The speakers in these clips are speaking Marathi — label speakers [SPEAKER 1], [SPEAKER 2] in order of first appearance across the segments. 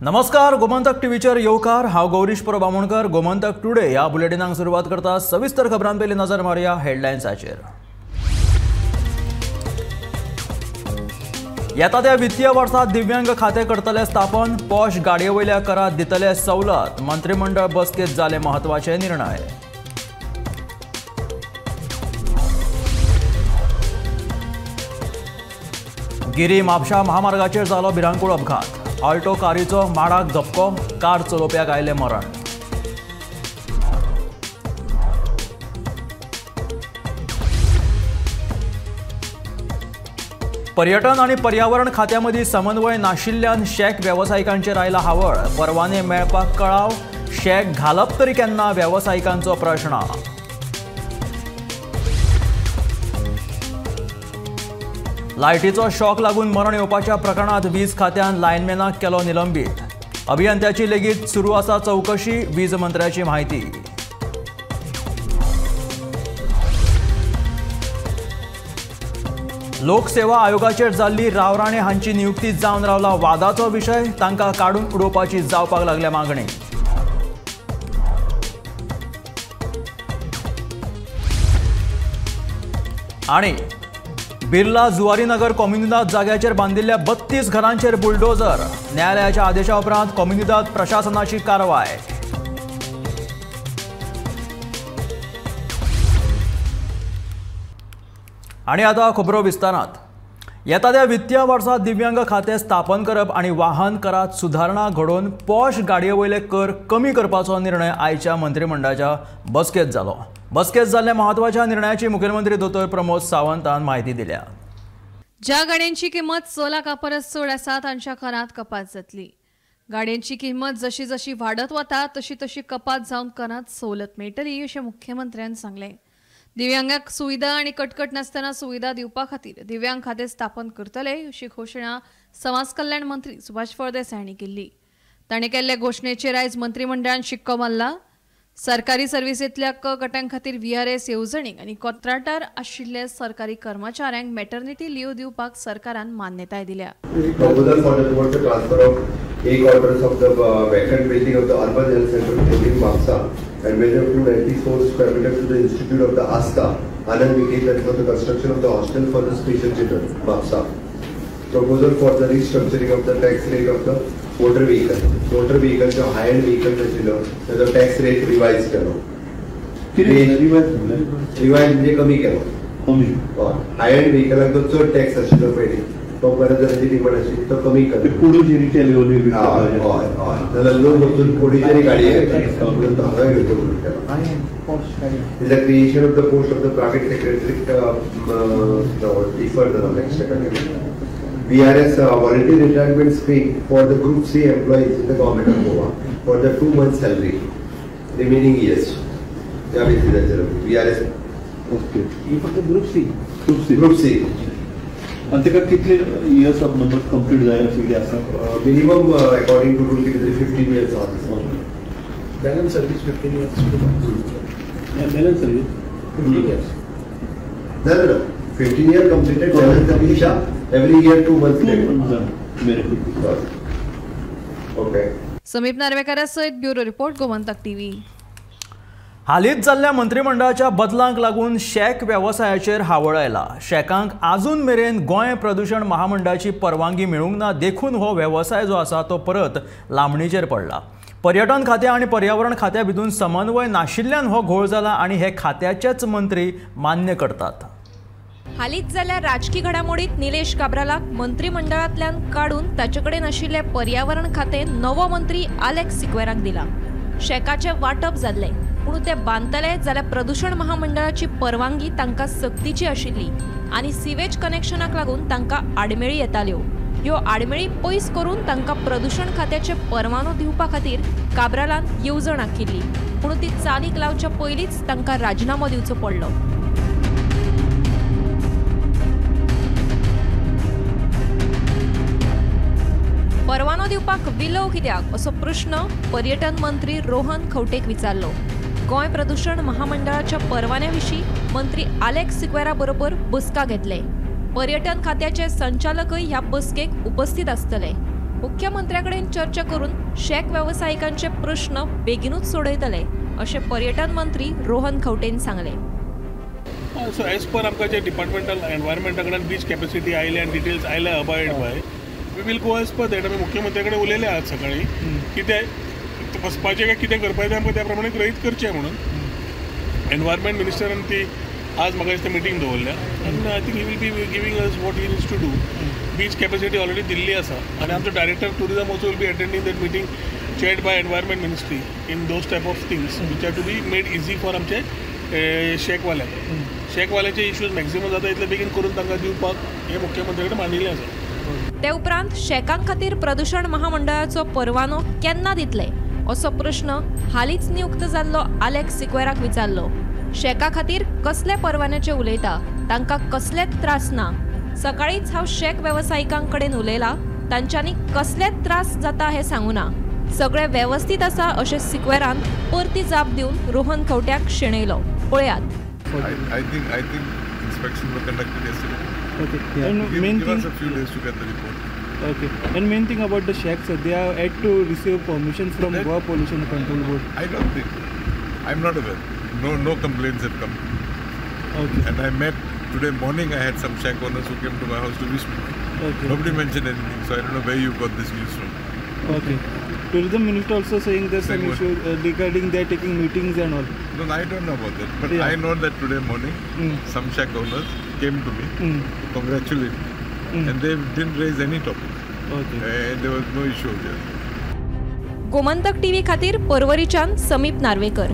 [SPEAKER 1] नमस्कार, गोमंतक टीव्हीचेर येवकार। हांव गौरीश बामणकर। गोमंतक टुडे ह्या बुलेटिनाक सुरवात करता। सविस्तर खबरां पयलीं नजर मारया हेडलायन्साचेर। येता त्या वित्तीय वर्सात दिव्यांग खाते करतले स्थापन। पॉश गाडये वयल्या करात दितले सवलत। मंत्रिमंडळ बसकेत जाले महत्वाचे निर्णय। गिरी म्हापशा महामार्गाचेर जालो भिरांकूळ अपघात। ऑल्टो कारीचो माडाक झपको, कार चलोवप्याक आयले मरण। पर्यटन आणि पर्यावरण खात्यामंदी समन्वय नाशिल्ल्यान शेक व्यावसायिकांचेर आयला हावळ। परवाने मेळपाक कळाव, शेक घालप तरी केन्ना व्यावसायिकांचो प्रश्न। लायटीचो शॉक लागून मरण येवपाच्या प्रकरणात वीज खात्यान लायनमॅनाक केलो निलंबीत। अभियंत्याची लेगीत सुरू आसा चौकशी, वीज मंत्र्याची माहिती। लोकसेवा आयोगाचेर जाल्ली राव राणे हांची नियुक्ती जावन रावला वादाचो विशय। तांकां काडून उडोवपाची जावपाक लागल्या मागणी। आणि बिर्ला जुवारीनगर कॉम्युनिदाद जाग्याचेर बांदिल्ल्या 32 घरांचेर बुलडोजर। न्यायालयाच्या आदेशा उपरांत कॉम्युनिदाद प्रशासनाची कारवाय। आणि आता खबरो विस्तारात। येता त्या वित्तीय वर्सात दिव्यांग खाते स्थापन करप आणि वाहन करात सुधारणा घडोवन पॉश गाडये वयले कर कमी करपाचो निर्णय आयच्या मंत्रिमंडळाच्या बसकेत जालो। बसकेत जाल्ल्या महत्वाच्या निर्णयाची मुखेलमंत्री दोतोर प्रमोद सावंतान माहिती दिल्या।
[SPEAKER 2] ज्या गाड्यांची किंमत 6 लाखा परस चड आसा तांच्या करांत कपात जातली। गाड्यांची किंमत जशी जशी वाडत वता तशी तशी कपात जावन करांत सवलत मेळटली अशें मुख्यमंत्र्यान सांगलें। दिव्यांगांक सुविधा आणि कटकट नासतना सुविधा दिवपा खातीर दिव्यांग खाते स्थापन करतले अशी घोशणा समाज कल्याण मंत्री सुभाष फळदेसाय हांणी केल्ली। ताणें केल्ले घोशणेचेर आयज मंत्रिमंडळान शिक्को मारला। सरकारी सर्विसेंतल्या क गटां खातीर VRS येवजणेक आनी कंत्राटार आशिल्ले सरकारी कर्मचाऱ्यांक मॅटर्निटी लीव दिवपाक सरकारान मान्यताय दिल्या।
[SPEAKER 3] Take orders of the vacant building of the urban health center in Mapsa and measure 294 square meter to the Institute of the Asta, Anand Vikhet, and for the construction of the hostel for the special children, Mapsa. Proposal for the restructuring of the tax rate of the motor vehicle. Motor vehicle जो high-end vehicle आशिल्लो त्याचो tax rate revised केलो. Revised म्हणजे कमी केलो. कमी. High-end vehicle तो चड tax आशिल्लो पयलीं. तो परत जरी डिमांड आशिल्ली तो कमी करता। पुडुचेरीच्या लेवलीर जाल्यार लोक वचून पुडुचेरी गाडी घेतात। म्हणून हांगा घेतो म्हणटा। Is the creation of the post of the private secretary deferred the next category. VRS voluntary retirement scheme for the Group C employees in the government of Goa for the 2 months salary remaining years. त्या बेसिसाचेर VRS ओके ही फक्त ग्रुप सी आणि तेका कितले इयर्स ऑफ नंबर कंप्लीट जाय अशी आसा मिनिमम अकॉर्डिंग टू रूल किती 15 इयर्स आसा balance service 15 years balance service 15 years जालें 15 year completed balance service every year 2 months मेरे ओके।
[SPEAKER 2] समीप नार्वेकार सयत ब्युरो रिपोर्ट गोमंतक टीव्ही।
[SPEAKER 1] हालींच जाल्ल्या मंत्रिमंडळाच्या बदलांक लागून शेक व्यवसायाचेर हावळ आयला। शेकांक आजून मेरेन गोंय प्रदूषण महामंडळाची परवानगी मेळूंक ना, देखून हो व्यवसाय जो आसा तो परत लांबणीचेर पडला। पर्यटन खाते आणि पर्यावरण खात्या भितून समन्वय नाशिल्ल्यान हो घोळ जाला आणि हे खात्याचेच मंत्री मान्य करतात।
[SPEAKER 4] हालींच जाल्ल्या राजकीय घडामोडीत निलेश काब्रालाक मंत्रिमंडळांतल्यान काडून ताचेकडेन आशिल्ले पर्यावरण खाते नवो मंत्री आलेक्स सिक्वेराक दिला। शेकाचे वाटप जाल्ले पूण ते बांदतले जाल्यार प्रदूषण महामंडळाची परवानगी तांकां सक्तीची आशिल्ली आनी सिवेज कनेक्शनाक लागून तांकां आडमेळी येताल्यो। ह्यो आडमेळी पयस करून तांकां प्रदूषण खात्याचे परवानो दिवपा खातीर काब्रालान येवजण आंखिल्ली, पूण ती चालीक लावच्या पयलींच तांकां राजिनामो दिवचो पडलो। परवानो दिवपाक विलव कित्याक असो प्रश्न पर्यटन मंत्री रोहन खंवटेक विचारलो। गोंय प्रदूषण महामंडळाच्या परवान्याविशीं मंत्री आलेक्स सिक्वेरा बरोबर बसका घेतले। पर्यटन खात्याचे संचालकय ह्या बसकेक उपस्थित आसतले। मुख्यमंत्र्याकडेन चर्चा करून शेक व्यावसायिकांचे प्रश्न बेगीनूच सोडयतले अशे पर्यटन मंत्री रोहन खंवटेन सांगले.
[SPEAKER 5] सो एज पर आमकां जे डिपार्टमेंटल एनवायरमेंटा कडल्यान बीच कॅपॅसिटी आयल्या आनी डिटेल्स आयल्या abide by we will go as per that. आमी मुख्यमंत्र्या कडेन उलयले आज सकाळी कितें वचपाचें काय कितें करपाचें आमकां त्या प्रमाणे गृहीत करचें म्हणून. एनवायरमेंट मिनिस्टरान ती आज म्हाका दिसता मिटींग दवरल्या आनी I think he will be giving us what he needs to do. Beach capacity already Delhi आसा आनी आमचो director tourism also will be attending that meeting chaired by environment ministry in those type of things which are to be made easy for आमचे शेकवाल्याचे इश्यूज मॅक्झिमम जाता इतले बेगीन करून तांकां दिवपाक हे मुख्यमंत्री कडेन मांडिल्लें आसा.
[SPEAKER 4] ते उपरांत शेकां खातीर प्रदूषण महामंडळाचो परवानो केन्ना दितले असो प्रश्न हालींच नियुक्त जाल्लो आलेक्स सिक्वेराक विचारलो. शेका खातीर कसले परवान्याचे उलयता, तांकां कसलेच त्रास ना. सकाळीच हांव शेक वेवसायिकां कडेन उलयला, तांच्यांनी कसलेच त्रास जाता हें सांगूं ना. सगळे व्यवस्थित आसा अशें सिक्वेरान परती जाप दिवन रोहन खंवट्याक शेणयलो. पळयात.
[SPEAKER 6] I think inspection were conducted yesterday.
[SPEAKER 7] Okay. And main
[SPEAKER 6] give
[SPEAKER 7] thing.
[SPEAKER 6] us a few days to get the report.
[SPEAKER 7] Okay. And main thing about the shacks, they have had to receive permission from Goa Pollution Control Board.
[SPEAKER 6] I don't think. I'm not aware. No complaints have come.
[SPEAKER 7] Okay.
[SPEAKER 6] And I met today morning. I had some shack owners who came to my house to wish me.
[SPEAKER 7] Okay.
[SPEAKER 6] Nobody mentioned anything, so I don't know where you got this news from.
[SPEAKER 7] Okay. Tourism Minister also saying there's some
[SPEAKER 6] Saying what?
[SPEAKER 7] issue regarding they're taking meetings and all.
[SPEAKER 6] No, I don't know about that. But
[SPEAKER 7] Yeah.
[SPEAKER 6] I know that today morning some shack owners came to me to congratulate me. And they didn't raise any topic.
[SPEAKER 7] Okay.
[SPEAKER 6] There was no issue there.
[SPEAKER 4] Gomantak TV खातीर परवरीच्यान समीप नार्वेकर.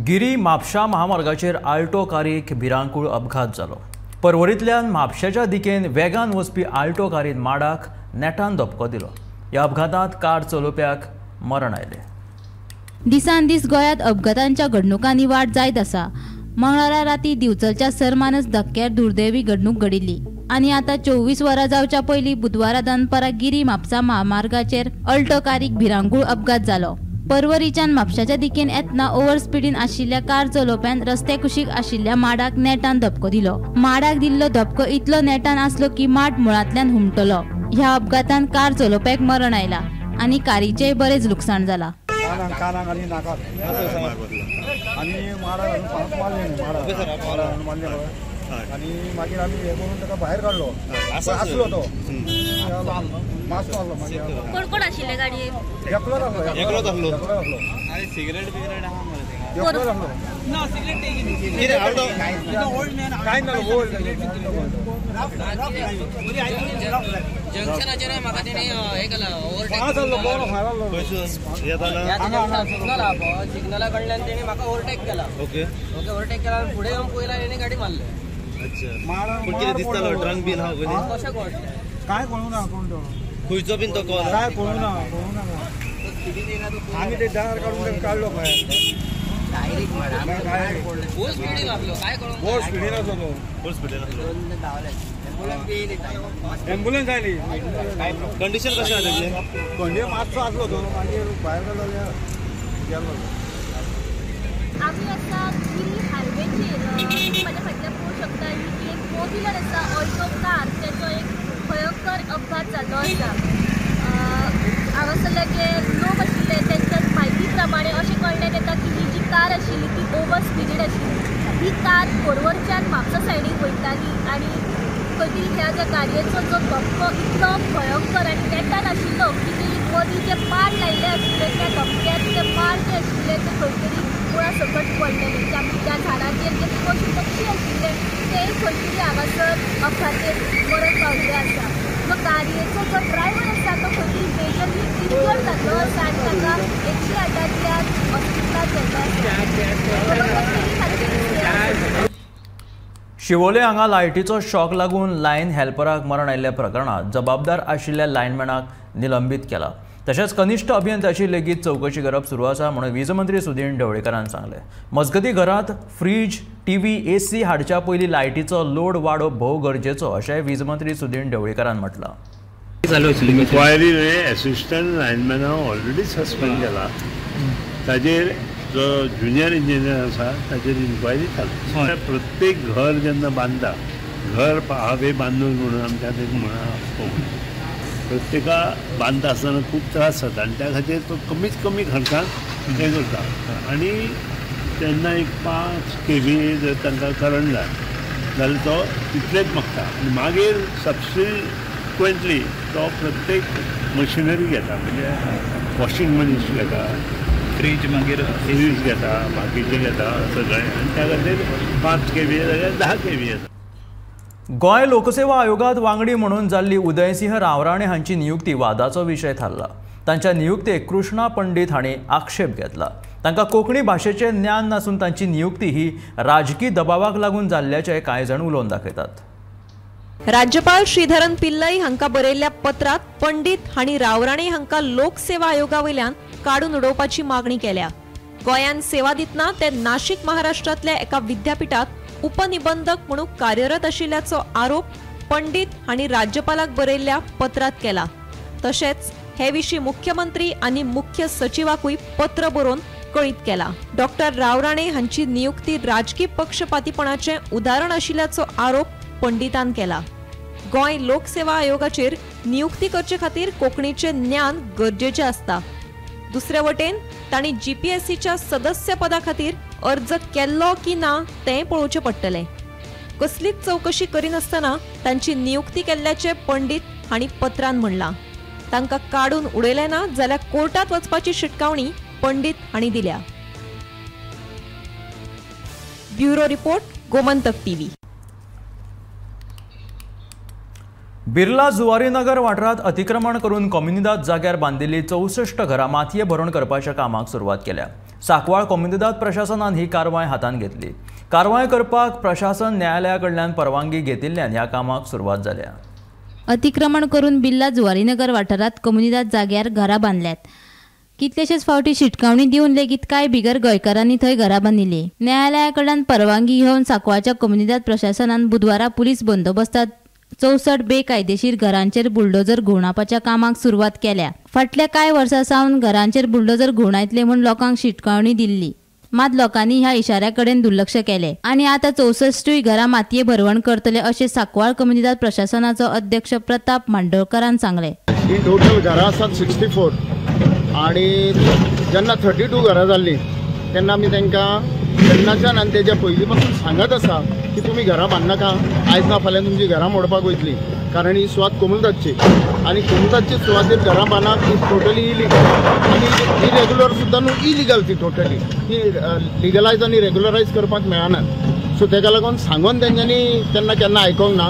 [SPEAKER 1] गिरी म्हापशा महामार्गाचेर आल्टो कारीक भिरांकूळ अपघात जालो. परवरींतल्यान म्हापशेच्या दिकेन वेगान वचपी आल्टो कारीन माडाक नेटान धपको दिलो. ह्या अपघातांत कार चलोवप्याक मरण आयलें.
[SPEAKER 8] दिसान दीस गोंयांत अपघातांच्या घडणुकांनी वाड जायत आसा. मंगळारा राती दिवचलच्या सरमानस धक्क्यार दुर्दैवी घडणूक घडिल्ली आनी आतां 24 वरां जावच्या पयलीं बुधवारा दनपारा गिरी म्हापसा महामार्गाचेर अल्टो कारीक भिरांकूळ अपघात जालो. परवरीच्यान म्हापशाच्या दिकेन येतना ओव्हर स्पिडीन आशिल्ल्या कार चलोवप्यान रस्ते कुशीक आशिल्ल्या माडाक नेटान धपको दिलो. माडाक दिल्लो धपको इतलो नेटान आसलो की माड मुळांतल्यान हुमटलो. ह्या अपघातान कार चलोवप्याक मरण आयला आनी कारीचेय बरेच लुकसाण जाला.
[SPEAKER 9] आणि मागीर आमी हे करून ताका भायर काडलो. आसलो तो मास्क मारलो. मागीर
[SPEAKER 10] कोण कोण आशिल्ले गाडयेन?
[SPEAKER 9] एकलोच आसलो.
[SPEAKER 10] आनी सिगरेट बिगरेट आहा मरे
[SPEAKER 9] एकलोच आसलो.
[SPEAKER 10] ना सिगरेट
[SPEAKER 9] काय ना ओल्ड
[SPEAKER 10] जंक्शनाचेर म्हाका तेणी हे केला ओव्हरटेक सिग्नला कडल्यान तेणी म्हाका ओव्हरटेक केला. ओके ओव्हरटेक केला आनी फुडें येवन पयला तेणी गाडी मारली.
[SPEAKER 9] कितें दिसतालो ड्रंक बीन हांव
[SPEAKER 10] कशें कळटलें
[SPEAKER 9] काय कळूना कोण तो
[SPEAKER 10] खंयचो बीन तो कॉल
[SPEAKER 9] काय कळूना आमी ते दार काडून काडलो भायर
[SPEAKER 10] फुल स्पीडीन आसलो. काय कळून
[SPEAKER 9] फुल स्पीडीन आसलो तो. फुल स्पीडीन एम्बुलन्स आयली.
[SPEAKER 10] कंडिशन कशें आसलें?
[SPEAKER 9] कंडिशन मातसो आसलो तो. मागीर भायर काडलो गेलो.
[SPEAKER 11] आम्ही आता गिरी हायवेचेर तुम्ही माझ्या फाटल्यान पळोवंक शकता की एक 4 व्हिलर आसा ऑल्टो कार त्याचो एक भयंकर अपघात जाल्लो आसा. हांगासरले जे लोक आशिल्ले त्यांच्या म्हायती प्रमाणे अशें कळ्ळें येता की ही जी कार आशिल्ली ती ओवर स्पिडीड आशिल्ली. ही कार परवरच्यान म्हापसा सायडीक वयताली आनी खंय तरी ह्या ज्या गाडयेचो जो धक्को इतलो भयंकर आनी नेटान आशिल्लो की तेणी मदीं जे पाड लायिल्ले आशिल्ले त्या धक्क्यात ते पाड जे आशिल्ले ते खंय तरी मुळा सकट पडलेले. त्या झाडाचेर जे पशु पक्षी आशिल्ले ते खंय तरी हांगासर अपघातेर मरण पावल्ले आसा. जो गाडयेचो जो ड्रायव्हर आसा तो खंय तरी मेजरली इंजर्ड जाल्लो आसा आनी ताका 108 हॉस्पिटलांत व्हेल्लो आसा.
[SPEAKER 1] शिवोले हांगा लायटीचो शॉक लागून लायन हेल्पराक मरण आयिल्ल्या प्रकरणात जबाबदार आशिल्ल्या लायनमॅनाक निलंबीत केला. तशेंच कनिश्ठ अभियंत्याची लेगीत चौकशी करप सुरू आसा म्हणून वीज मंत्री सुदीन ढवळीकरान सांगलें. मजगती घरांत फ्रीज, टीव्ही, एसी हाडच्या पयलीं लायटीचो लोड वाडोवप भोव गरजेचो अशें वीज मंत्री Sudin ढवळीकरान म्हटलां.
[SPEAKER 12] Inquiry assistant लायनमॅना already suspend केला. ताजेर जो ज्युनियर इंजिनियर आसा ताजेर इन्क्वायरी चालू. प्रत्येक घर जेन्ना बांदता घर हांवें बांदून म्हणून आमकां एक म्हणा प्रत्येका बांदता आसतना खूब त्रास जाता आनी त्या खातीर तो कमीत कमी खर्चान हें करता आनी तेन्ना एक 5 kVA जर तांकां करंट जाय जाल्यार तो तितलेच मागता आनी मागीर सबसिक्वेंटली तो प्रत्येक मशिनरी घेता म्हणजे वॉशिंग मशीन घेता फ्रीज मागीर फ्रीज घेता बाकीचे घेता सगळें आनी त्या खातीर 5 kVA जाल्यार 10 kVA येता.
[SPEAKER 1] गोंय लोकसेवा आयोगात वांगडी म्हणून जाल्ली उदयसिंह रावराणे हांची नियुक्ती वादाचो विशय थारला. तांच्या नियुक्तेक कृष्णा पंडित हांणी आक्षेप घेतला. तांकां कोंकणी भाशेचें ज्ञान नासून तांची नियुक्ती ही राजकी दबावाक लागून जाल्ल्याचें कांय जाण उलोवन दाखयतात.
[SPEAKER 4] राज्यपाल श्रीधरन पिल्लई हांकां बरयल्ल्या पत्रात पंडित हांणी रावराणे हांकां लोकसेवा आयोगा वयल्यान काडून उडोवपाची मागणी केल्या. गोंयान सेवा दितना ते नाशिक महाराष्ट्रांतल्या एका विद्यापीठात उपनिबंधक म्हणून कार्यरत आशिल्ल्याचो आरोप पंडित हांणी राज्यपालाक बरयल्ल्या पत्रात केला. तशेंच हे विशीं मुख्यमंत्री आनी मुख्य सचिवाकूय पत्र बरोवन कळीत केला. डॉक्टर रावराणे हांची नियुक्ती राजकी पक्षपातीपणाचें उदाहरण आशिल्ल्याचो आरोप पंडितान केला. गोंय लोकसेवा आयोगाचेर नियुक्ती करचे खातीर कोंकणीचें ज्ञान गरजेचें आसता. दुसरे वटेन तांणी GPSCच्या सदस्य पदा खातीर अर्ज केल्लो की ना तें पळोवचें पडटलें. कसलीच चवकशी करिनासतना तांची नियुक्ती केल्ल्याचें पंडित हांणी पत्रान म्हणलां. तांकां काडून उडयलें ना जाल्यार कोर्टात वचपाची शिटकावणी पंडित हांणी दिल्या. Bureau report, Gomantak TV.
[SPEAKER 1] Birla Zuarinagar वाठारांत अतिक्रमण करून कम्युनिदाद जाग्यार बांदिल्ली 64 घरां मातये भरून करपाच्या कामाक सुरवात केल्या. सांकवाळ कम्युनिदाद प्रशासनान ही कारवाय हातान घेतली. कारवाय करपाक प्रशासन न्यायालया कडल्यान परवानगी घेतिल्ल्यान ह्या कामाक सुरवात जाल्या.
[SPEAKER 8] अतिक्रमण करून बिर्ला जुवारीनगर वाठारांत कम्युनिदाद जाग्यार घरां बांदल्यात. कितलेशेच फावटी शिटकावणी दिवन लेगीत कांय बिगर गोंयकारांनी थंय घरां बांदिल्ली. न्यायालया कडल्यान परवानगी घेवन सांकवाळच्या कम्युनिदाद प्रशासनान बुधवारा पुलीस बंदोबस्तांत 64 बेकायदेशीर घरांचेर बुलडोजर घुंवडावपाच्या कामाक सुरवात केल्या. फाटल्या कांय वर्सां सावन घरांचेर बुलडोजर घुंवडायतले म्हूण लोकांक शिटकावणी दिल्ली. मात लोकांनी ह्या इशाऱ्या कडेन दुर्लक्ष केलें आनी आतां 64 घरां मातये भरवण करतले अशें सांकवाळ कम्युनिदाद प्रशासनाचो अध्यक्ष प्रताप मांडोळकरान सांगलें.
[SPEAKER 9] ही टोटल घरां आसात 64 आनी जेन्ना 32 घरां जाल्लीं तेन्ना आमी तांकां तेन्नाच्यान आनी तेज्या पयलीं पासून सांगत आसा की तुमी घरां बांदनाका, आयज ना फाल्यां तुमची घरां मोडपाक वयतली, कारण ही सुवात कोमुलदादची आनी कोमुलदादची सुवातेर घरां बांदप ही टोटली इलिगल आनी इरेग्युलर सुद्दां न्हू, इलिगल ती टोटली. ही लिगलायज आनी रेग्युलरायज करपाक मेळना. सो तेका लागून सांगून तेंच्यांनी तेन्ना केन्ना आयकोंक ना.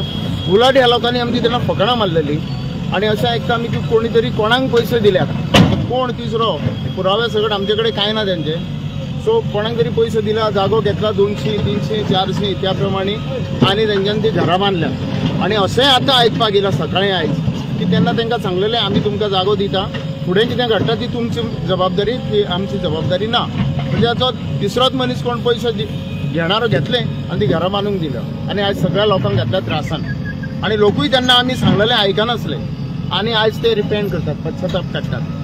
[SPEAKER 9] उलाढ ह्या लोकांनी आमची तेन्ना फकाणां मारलेली आनी अशें आयकता आमी की कोणी तरी कोणाक पयशे दिल्यात. कोण तिसरो पुरावे सगळे आमचे कडेन कांय ना तेंचे. सो कोणाक तरी पयशे दिला, जागो घेतला 200, 300, 400 त्या प्रमाणे आनी तेंच्यांनी ती घरां बांदल्या. आनी अशें आतां आयकपाक येयलां सकाळीं आयज की तेन्ना तांकां सांगलेलें आमी तुमकां जागो दिता, फुडें कितें घडटा ती तुमची जबाबदारी, ती आमची जबाबदारी ना. म्हणजे आतां तिसरोच मनीस कोण पयशे घेणारो घेतले आनी ती घरां बांदूंक दिल्या आनी आयज सगळ्या लोकांक घातल्या त्रासान. आनी लोकूय तेन्ना आमी सांगलेलें आयकनासले आनी आयज ते रिपेंट करतात, पश्चाताप काडटात.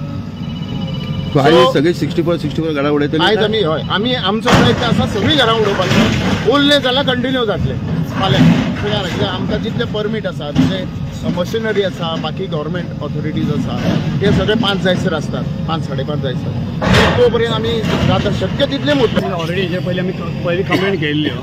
[SPEAKER 13] सगळे 64 घरां उडयतले.
[SPEAKER 9] आयज आमी हय आमी आमचो प्रयत्न आसा सगळीं घरां उडोवपाचो. उरले जाल्यार कंटिन्यू जातले फाल्यां सगळ्यांक. आमकां जितले परमीट आसा, म्हणजे मशिनरी आसा, बाकी गव्हर्मेंट ऑथॉरिटीज आसा, ते सगळे 5 जायसर आसतात, 5-5.5 जायसर. तो पर्यंत आमी जाता शक्य तितले मोठे.
[SPEAKER 14] ऑलरेडी हेजे पयलीं आमी कंप्लेंट केल्ल्यो.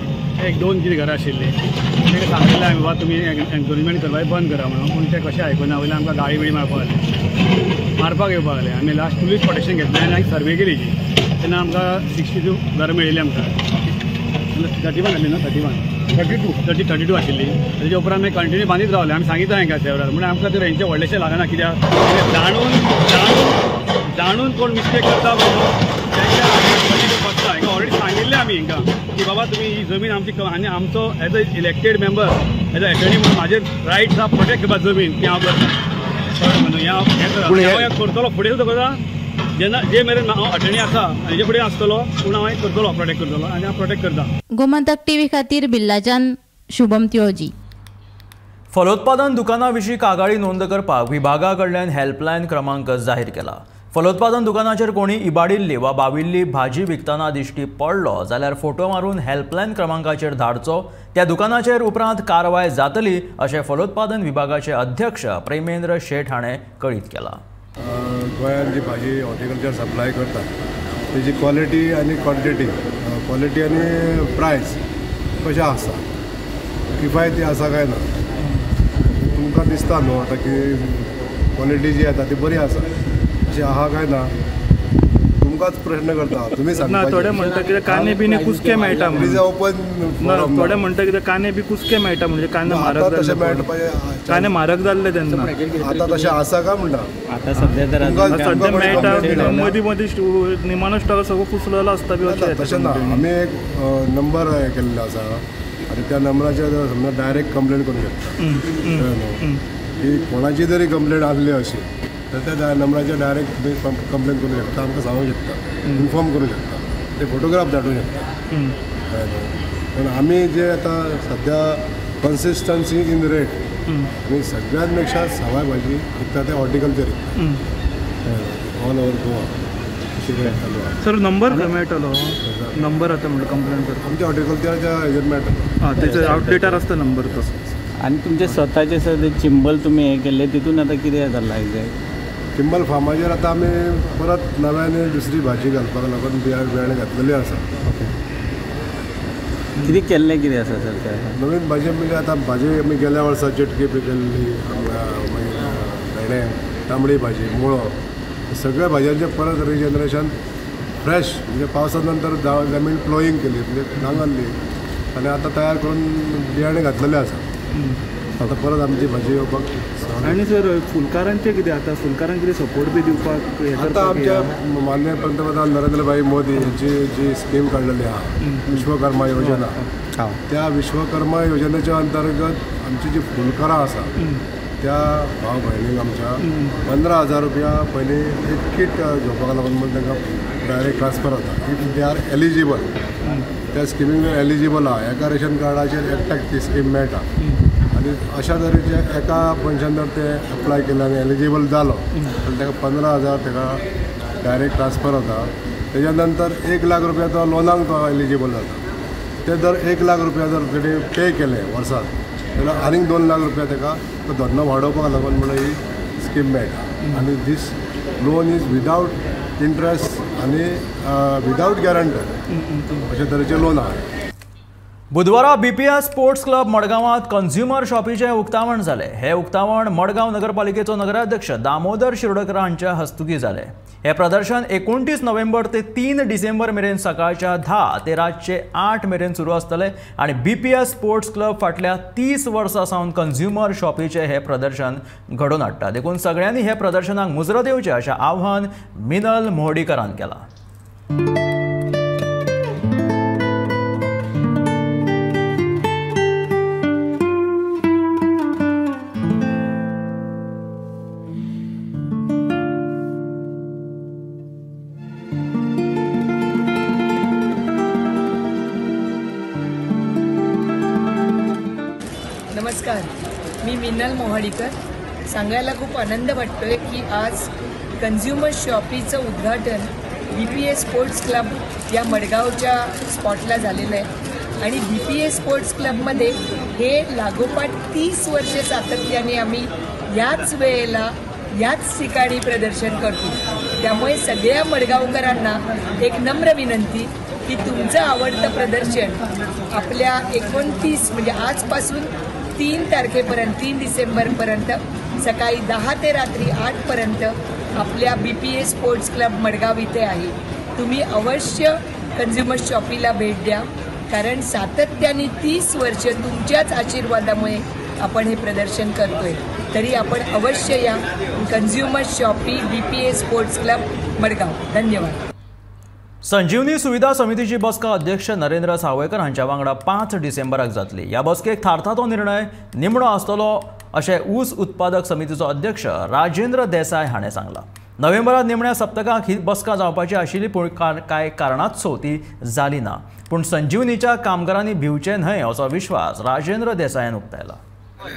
[SPEAKER 14] 1-2 कितें घरां आशिल्लीं तांकां सांगिल्लें हांवें बाबा तुमी एनक्रोचमेंट करपाक बंद करा म्हणून. पूण ते कशें आयकना. वयल्यान आमकां गाळी बिळी मारपाक येवपाक लागले. आमी लास्ट पुलीस प्रोटेक्शन घेतलें आनी सर्वे केली तेन्ना आमकां 62 घरां मेळिल्लीं. आमकां 31 जाली ना, 32 आशिल्ली. तेजे उपरांत आमी कंटिन्यू बांदीत रावले. आमी सांगिता हांकां सेवराल, म्हणून आमकां ते रेंजचे व्हडलेशें लागना. कित्याक जाणून कोण मिस्टेक करता बघता. हांकां ऑलरेडी सांगिल्लें आमी हांकां की बाबा तुमी ही जमीन आमची आनी आमचो as a elected member, as a attorney म्हणून म्हाजे रायट्स आहा प्रोटेक्ट करपाक जमीन ती हांव करता. करतलो फुडें सुद्दां करता. जेन्ना जे मेरेन हांव अटर्नी आसा हेजे फुडें आसतलो पूण हांव करतलो, प्रोटेक्ट करतलो आनी हांव प्रोटेक्ट करता.
[SPEAKER 8] गोमंतक TV खातीर बिल्लाच्यान शुभम त्योजी.
[SPEAKER 1] फलोत्पादन दुकाना विशीं कागाळी नोंद करपाक विभागा कडल्यान हेल्पलायन क्रमांक जाहीर केला. फलोत्पादन दुकानाचेर कोणी इबाडिल्ली वा बाविल्ली भाजी विकतना दिश्टी पडलो जाल्यार फोटो मारून हेल्पलायन क्रमांकाचेर धाडचो। त्या दुकानाचेर उपरांत कारवाय जातली अशें फलोत्पादन विभागाचे अध्यक्ष प्रेमेंद्र शेठ हाणें कळीत केलां।
[SPEAKER 15] गोंयांत जी भाजी हॉर्टिकल्चर सप्लाय करता तेजी क्वॉलिटी आनी क्वॉन्टिटी, क्वॉलिटी आनी प्रायस कशें आसा, किफायती आसा काय ना, तुमकां दिसता न्हू आतां की क्वॉलिटी जी येता ती बरी आसा अशी आहा काय ना, तुमकांच प्रश्न करता तुमी सांगता।
[SPEAKER 7] थोडे म्हणटा कितें कांदे बी कुसके मेळटा
[SPEAKER 15] म्हणून ओपन
[SPEAKER 7] थोडे म्हणटा कितें कांदे बी कुसके मेळटा म्हणजे कांदे म्हारग
[SPEAKER 15] तशें मेळटा
[SPEAKER 7] कांदे म्हारग जाल्ले तेन्ना
[SPEAKER 15] आतां तशें आसा काय म्हणटा।
[SPEAKER 7] आतां सध्या सध्या मेळटा मदीं मदीं निमाणो स्टॉक सगळो कुसलेलो आसता बी
[SPEAKER 15] तशें ना। आमी एक नंबर हे केल्लो आसा आनी त्या नंबराचेर समजा डायरेक्ट कंप्लेन करूंक शकता की कोणाची जरी कंप्लेन आसली अशी तर त्या नंबराचेर डायरेक्ट तुमी कंप्लेन करूंक शकता, आमकां सांगूंक शकता, इन्फॉर्म करूंक शकता, ते फोटोग्राफ धाडूंक शकता। पण आमी जे आतां सध्या कन्सिस्टन्सी इन रेट आमी सगळ्यात पेक्षा सवाय भाजी विकता ते horticulture all over Goa.
[SPEAKER 7] Sir number खंय मेळटलो? नंबर आतां म्हणजे कंप्लेन करता
[SPEAKER 15] आमच्या हॉर्टिकल्चराच्या हेजेर मेळटलो,
[SPEAKER 7] तेचे आउटलेटार आसता नंबर तो।
[SPEAKER 16] आनी तुमचे स्वताचे सर चिंबल तुमी हे केल्ले तितून आतां कितें जालां एक्झॅक्ट?
[SPEAKER 15] चिंबल फार्माचेर आतां आमी परत नव्याने दुसरी भाजी घालपाक लागून बियाणे घातलेली आसा।
[SPEAKER 16] कितें केल्लें कितें आसा सर ते?
[SPEAKER 15] नवीन भाजी म्हणजे आतां भाजी आमी गेल्या वर्सा चिटकी बी केल्ली, मागीर भेंडे, तांबडी भाजी, मुळो, सगळ्या भाज्यांचे परत रिजनरेशन फ्रेश म्हणजे पावसा नंतर जमीन प्लोईंग केली म्हणजे नांगरली आनी आतां तयार करून बियाणे घातलेले आसा। आतां परत आमची भाजी येवपाक।
[SPEAKER 7] आनी सर फुलकारांचे कितें आतां? फुलकारांक कितें सपोर्ट बी दिवपाक
[SPEAKER 15] आतां आमच्या माननीय पंतप्रधान नरेंद्र भाई मोदी यांची जी स्कीम काडलेली आहा विश्वकर्मा योजना, त्या विश्वकर्मा योजनेच्या अंतर्गत आमची जी फुलकारां आसा त्या भाव भयणीक आमच्या 15,000 रुपया पयलीं एक किट घेवपाक लागून म्हणून तांकां डायरेक्ट ट्रान्सफर जाता इफ दे आर एलिजिबल। त्या स्किमीक एलिजिबल आहा, एका रेशन कार्डाचेर एकट्याक ती स्कीम मेळटा आनी अशा तरेचे एका मनशान जर ते अप्लाय केले आनी एलिजिबल जालो जाल्यार ताका 15,000 ताका डायरेक्ट ट्रान्सफर जाता। तेज्या नंतर 1 लाख रुपया तो लोनाक तो एलिजिबल जाता। ते जर 1 लाख रुपया जर तेणी पे केले वर्साक जाल्यार आनीक 2 लाख रुपया ताका तो धंदो वाडोवपाक लागून म्हणून ही स्कीम मेळटा आनी दीस लोन इज विदाउट इंट्रस्ट आनी विदाउट गॅरंटर अशे तरेचे लोन आहा।
[SPEAKER 1] बुधवारा BPS स्पोर्ट्स क्लब मडगांवांत कंझ्युमर शॉपीचें उक्तावण जालें। हे उक्तावण मडगांव नगरपालिकेचो नगराध्यक्ष दामोदर शिरोडकर हांच्या हस्तुकी जालें। हे प्रदर्शन 29 नोव्हेंबर ते 3 डिसेंबर मेरेन सकाळच्या 10 ते रातचे 8 मेरेन सुरू आसतलें आनी BPS स्पोर्ट्स क्लब फाटल्या 30 वर्सां सावन कंझ्युमर शॉपीचें हे प्रदर्शन घडोवन हाडटा। देखून सगळ्यांनी हे प्रदर्शनाक मुजरत येवचें अशें आव्हान मिनल मोहडीकरान केलां।
[SPEAKER 17] नमस्कार, मी मिनल मोहाडीकर। सांगायला खूप आनंद वाटतोय की आज कंझ्युमर शॉपीचं उद्घाटन BPS स्पोर्ट्स क्लब या मडगावच्या स्पॉटला झालेलं आहे आणि BPS स्पोर्ट्स क्लबमध्ये हे लागोपाठ 30 वर्षे सातत्याने आम्ही याच वेळेला याच ठिकाणी प्रदर्शन करतो। त्यामुळे सगळ्या मडगावकरांना एक नम्र विनंती की तुमचं आवडतं प्रदर्शन आपल्या 29 म्हणजे आजपासून 3 तारखेपर्यंत 3 डिसेंबरपर्यंत सकाळी 10 ते रात्री 8 पर्यंत आपल्या BPS स्पोर्ट्स क्लब मडगाव इथे आहे। तुम्ही अवश्य कंझ्युमर शॉपीला भेट द्या कारण सातत्याने 30 वर्ष तुमच्याच आशीर्वादामुळे आपण हे प्रदर्शन करतोय। तरी आपण अवश्य या consumer shoppe BPS sports club Madgaon. धन्यवाद।
[SPEAKER 1] संजीवनी सुविधा समितीची बसका अध्यक्ष नरेंद्र सावयकर हांच्या वांगडा 5 डिसेंबराक जातली। ह्या बसकेक थारता तो निर्णय निमणो आसतलो अशें ऊस उत्पादक समितीचो अध्यक्ष राजेंद्र देसाय हाणें सांगलां। नोव्हेंबरांत निमण्या सप्तकाक ही बसका जावपाची आशिल्ली पूण कांय कारणांतसो ती जाली ना। पूण संजीवनीच्या कामगारांनी भिवचे न्हय असो विश्वास राजेंद्र देसायान उक्तायला।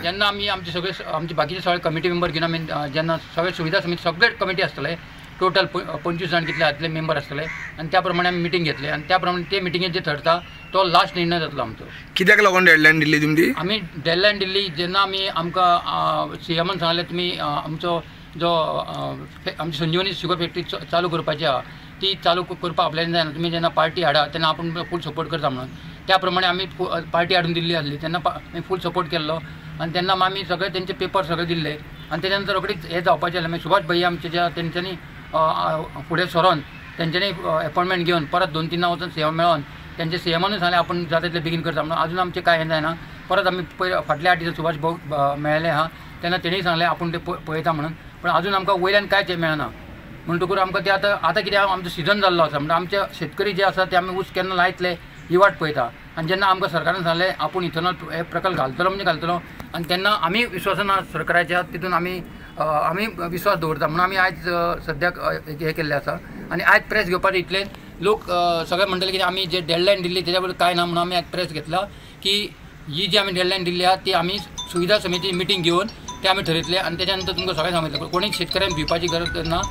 [SPEAKER 18] जेन्ना आमी आमचे बाकीचे सगळे कमिटी मेंबर घेवन आमी जेन्ना सगळे सुविधा समिती सगळे कमिटी आसतले टोटल 25 जाण कितले आतले मेंबर आसतले आनी त्या प्रमाणे आमी मिटींग घेतले आनी त्या प्रमाणे ते मिटींगेत जे ठरता तो लास्ट निर्णय जातलो आमचो.
[SPEAKER 19] कित्याक लागून डेडलायन दिल्ली तुमची?
[SPEAKER 18] आमी डेडलायन दिल्ली जेन्ना आमी आमकां सीएमान सांगलें तुमी आमचो जो आमची संजीवनी शुगर फॅक्टरी चालू करपाची आहा ती चालू करपाक आपल्यान जायना, तुमी जेन्ना पार्टी हाडा तेन्ना आपूण फूल सपोर्ट करता म्हणून. त्या प्रमाणे आमी पार्टी हाडून दिल्ली आसली तेन्ना आमी फूल सपोर्ट केल्लो आनी तेन्ना आमी सगळे तेंचे पेपर सगळे दिल्ले आनी तेच्या नंतर रोखडीच हे जावपाचें आसलें. मागीर सुभाष भैया आमचे ज्या तेंच्यांनी फुडें सरोन तेंच्यांनी अपॉयंटमेंट घेवन परत 2-3 वचून सीएम मेळोन तेंचे सीएमानूय सांगलें आपूण जाता तितलें बेगीन करता म्हणून. अजून आमचें कांय हें जायना. परत आमी फाटल्या आठवड्यान सुभाष भाऊ मेळ्ळे आहा तेन्ना तेणीय सांगलें आपूण तें पळयता म्हणून. पण अजून आमकां वयल्यान कांयच मेळना म्हणटकूच आमकां ते आतां कितें आमचो सिजन जाल्लो आसा म्हणजे आमचे शेतकरी जे आसा ते आमी ऊस केन्ना लायतले ही वाट पळयता. आनी जेन्ना आमकां सरकारान सांगलें आपूण इथेनॉल हे प्रकल्प घालतलो म्हणजे घालतलो आनी तेन्ना आमी विश्वासान सरकाराच्या तितून आमी विश्वास दवरता म्हणून आमी आयज सद्याक हे केल्लें आसा. आनी आयज प्रेस घेवपाचें इतलें लोक सगळे म्हणटले की आमी जे डेडलायन दिल्ली तेच्या बद्दल कांय ना म्हणून आमी आयज प्रेस घेतला की ही जी आमी डेडलायन दिल्ली आहा ती आमी सुविधा समिती मिटींग घेवन ते आमी ठरयतले आनी तेच्या नंतर तुमकां सगळें सांगितलें कोणी शेतकऱ्यांक भिवपाची गरज ना.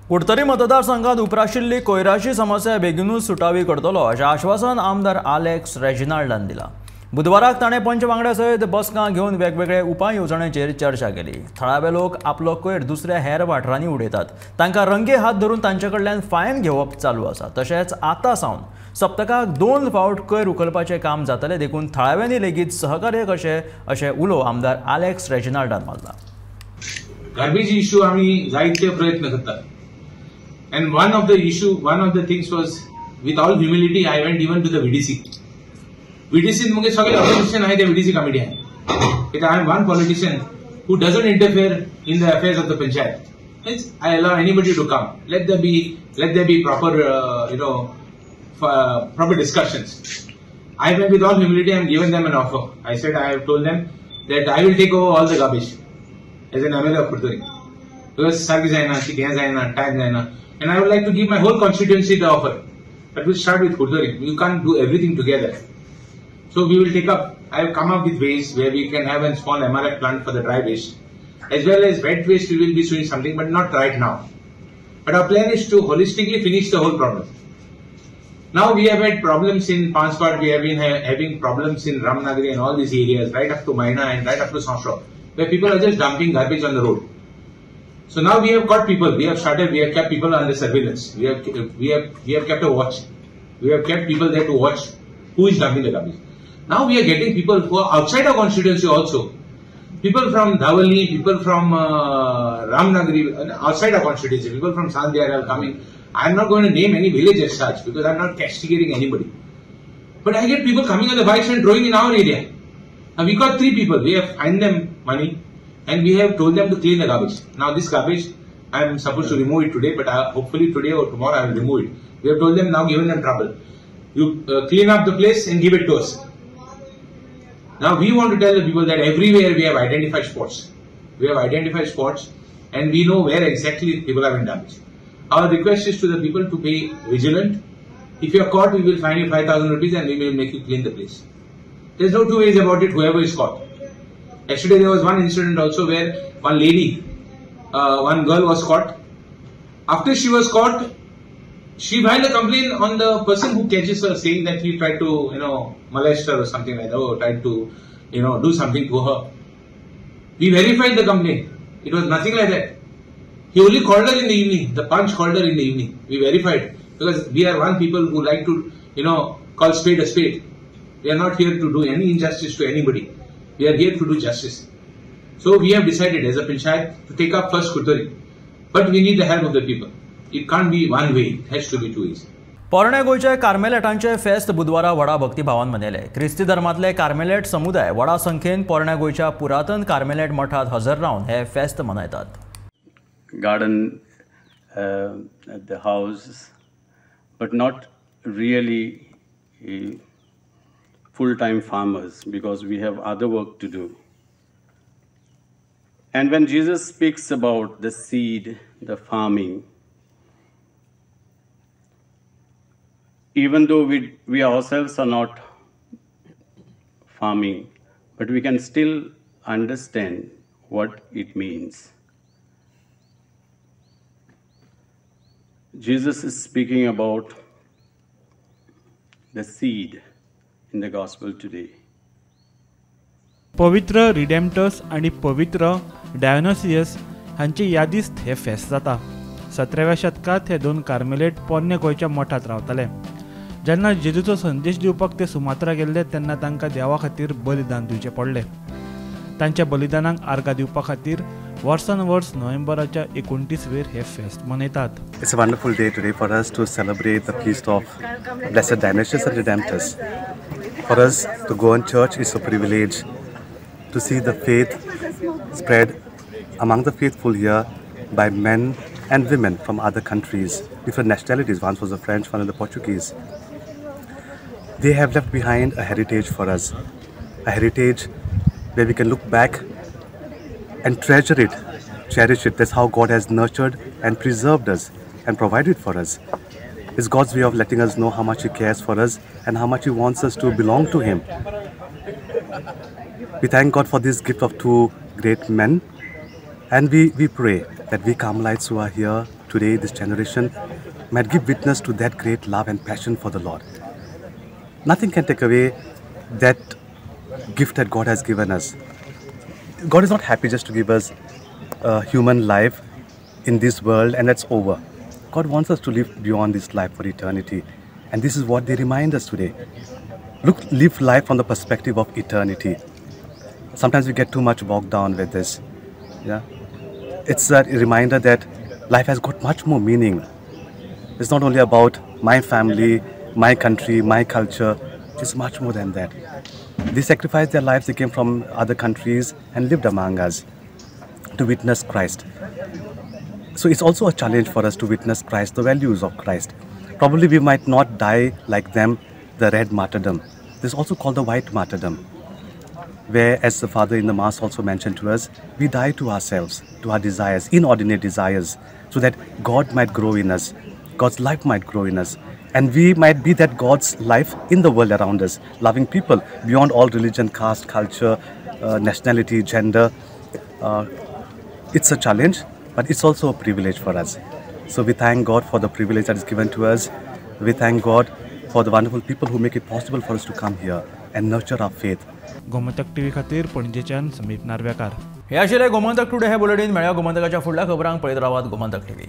[SPEAKER 1] कुडतरी मतदारसंघात उप्राशिल्ली कोयराची समस्या बेगीनूच सुटावी करतलो अशें आश्वासन आमदार आलेक्स रेजिनाल्डान दिलां. बुधवाराक ताणें पंच वांगड्या सयत बसका घेवन वेगवेगळे उपाय येवजणेचेर चर्चा केली. थळावे लोक आपलो कोयर दुसऱ्या हेर वाठारांनी उडयतात, तांकां रंगे हात धरून तांचे कडल्यान फायन घेवप चालू आसा. तशेंच आतां सावन सप्तकाक 2 फावट कोयर उखलपाचें काम जातलें देखून थळाव्यांनी लेगीत सहकार्य अशें उलो आमदार आलेक्स रेजिनाल्डान मारला.
[SPEAKER 20] गार्बेज इश्यू आमी जायते प्रयत्न करतात. And one of the things was, with all humility, I went even to the VDC. VDC मुझे सगळे opposition आहे ते VDC committee आहे. Because I am one politician who doesn't interfere in the affairs of the panchayat. Means I allow anybody to come. Let there be proper, proper discussions. I went with all humility and given them an offer. I said I have told them that I will take over all the garbage as an MLA of Kurturi. Because sargi zaina, chicken zaina, time zaina. And I would like to give my whole constituency the offer. But we'll start with Kurturi. You can't do everything together. So we will take up, I have come up with ways where we can have a small MRF plant for the dry waste. As well as wet waste, we will be doing something, but not right now. But our plan is to holistically finish the whole problem. Now we have had problems in Panchpad, we have been having problems in Ramnagari and all these areas, right up to Maina and right up to Sanshaw, where people are just dumping garbage on the road. So now we have got people, we have kept people under surveillance. We have kept a watch. We have kept people there to watch who is dumping the garbage. Now we are getting people who are outside our constituency also. People from Dhawali, people from Ramnagari, outside our constituency, people from Sandhya are coming. I am not going to name any village as such because I am not castigating anybody. But I get people coming on the bikes and throwing in our area. Now we got 3 people, we have fined them money. And we have told them to clean the garbage. Now this garbage, I am supposed to remove it today, but hopefully today or tomorrow I will remove it. We have told them now, given them trouble. You clean up the place and give it to us. Now we want to tell the people that everywhere we have identified spots. We have identified spots and we know where exactly people have been damaged. Our request is to the people to be vigilant. If you are caught, we will fine you 5,000 rupees and we will make you clean the place. There is no two ways about it, whoever is caught. Yesterday there was one incident also where one lady, one girl was caught. After she was caught, she filed a complaint on the person who catches her, saying that he tried to, molest her or something like that, or tried to, do something to her. We verified the complaint. It was nothing like that. He only called her in the evening. The punch called her in the evening. We verified because we are one people who like to, call spade a spade. We are not here to do any injustice to anybody. We are here to do justice. So we have decided as a panchayat to take up first Kurturi. But we need the help of the people. It can't be one way, it has to be 2 ways.
[SPEAKER 1] पोरण्या गोंयचे कार्मेलेटांचे फेस्त बुधवारा व्हडा भक्तिभावान मनयले. क्रिस्ती धर्मांतले कार्मेलेट समुदाय व्हडा संख्येन पोरण्या गोंयच्या पुरातन कार्मेलेट मठांत हजर रावन हे फेस्त मनयतात.
[SPEAKER 21] Garden at the house, but not really full-time farmers because we have other work to do. And when Jesus speaks about the seed, the farming, even though we ourselves are not farming, but we can still understand what it means. Jesus is speaking about the seed in the gospel today.
[SPEAKER 7] पवित्र रिडेम्पटस आणि पवित्र डायोनसियस हांची यादीस्त हे फेस्त जाता. 17व्या शतकात हे दोन कार्मेलेट पोरणे गोंयच्या मठात रावताले. जेन्ना जेजूचो संदेश दिवपाक ते सुमात्रा गेल्ले तेन्ना तांकां देवा खातीर बलिदान दिवचें पडलें. तांच्या बलिदानाक आर्गां दिवपा खातीर वर्सान वर्स नोव्हेंबराच्या 29वेर हे फेस्त मनयतात.
[SPEAKER 3] It's a wonderful day today for us to celebrate the feast of Blessed Dionysius and Redemptus. For us to go in church is a privilege to see the faith spread among the faithful here by men and women from other countries, different nationalities. One was the French, one was the Portuguese. They have left behind a heritage for us, a heritage where we can look back and treasure it, cherish it. That's how God has nurtured and preserved us and provided for us. It's God's way of letting us know how much He cares for us and how much He wants us to belong to Him. We thank God for this gift of two great men, and we pray that we Carmelites who are here today, this generation, might give witness to that great love and passion for the Lord. Nothing can take away that gift that God has given us. God is not happy just to give us a human life in this world and that's over. God wants us to live beyond this life for eternity. And this is what they remind us today. Live life from the perspective of eternity. Sometimes we get too much bogged down with this. Yeah, it's a reminder that life has got much more meaning. It's not only about my family, my country, my culture. It's much more than that. They sacrificed their lives. They came from other countries and lived among us to witness Christ. So it's also a challenge for us to witness Christ, the values of Christ. Probably we might not die like them, the red martyrdom. This is also called the white martyrdom, where, as the Father in the Mass also mentioned to us, we die to ourselves, to our desires, inordinate desires, so that God might grow in us, God's life might grow in us, and we might be that God's life in the world around us, loving people beyond all religion, caste, culture, nationality, gender. It's a challenge, but it's also a privilege for us. So we thank God for the privilege that is given to us. We thank God for the wonderful people who make it possible for us to come here and nurture our faith.
[SPEAKER 7] Gomantak TV खातीर पणजेच्यान समीप नार्वेकार.
[SPEAKER 1] हे आशिल्लें गोमंतक टुडे हे बुलेटिन. मेळ्या गोमंतकाच्या फुडल्या खबरांक पळयत रावात गोमंतक टीव्ही.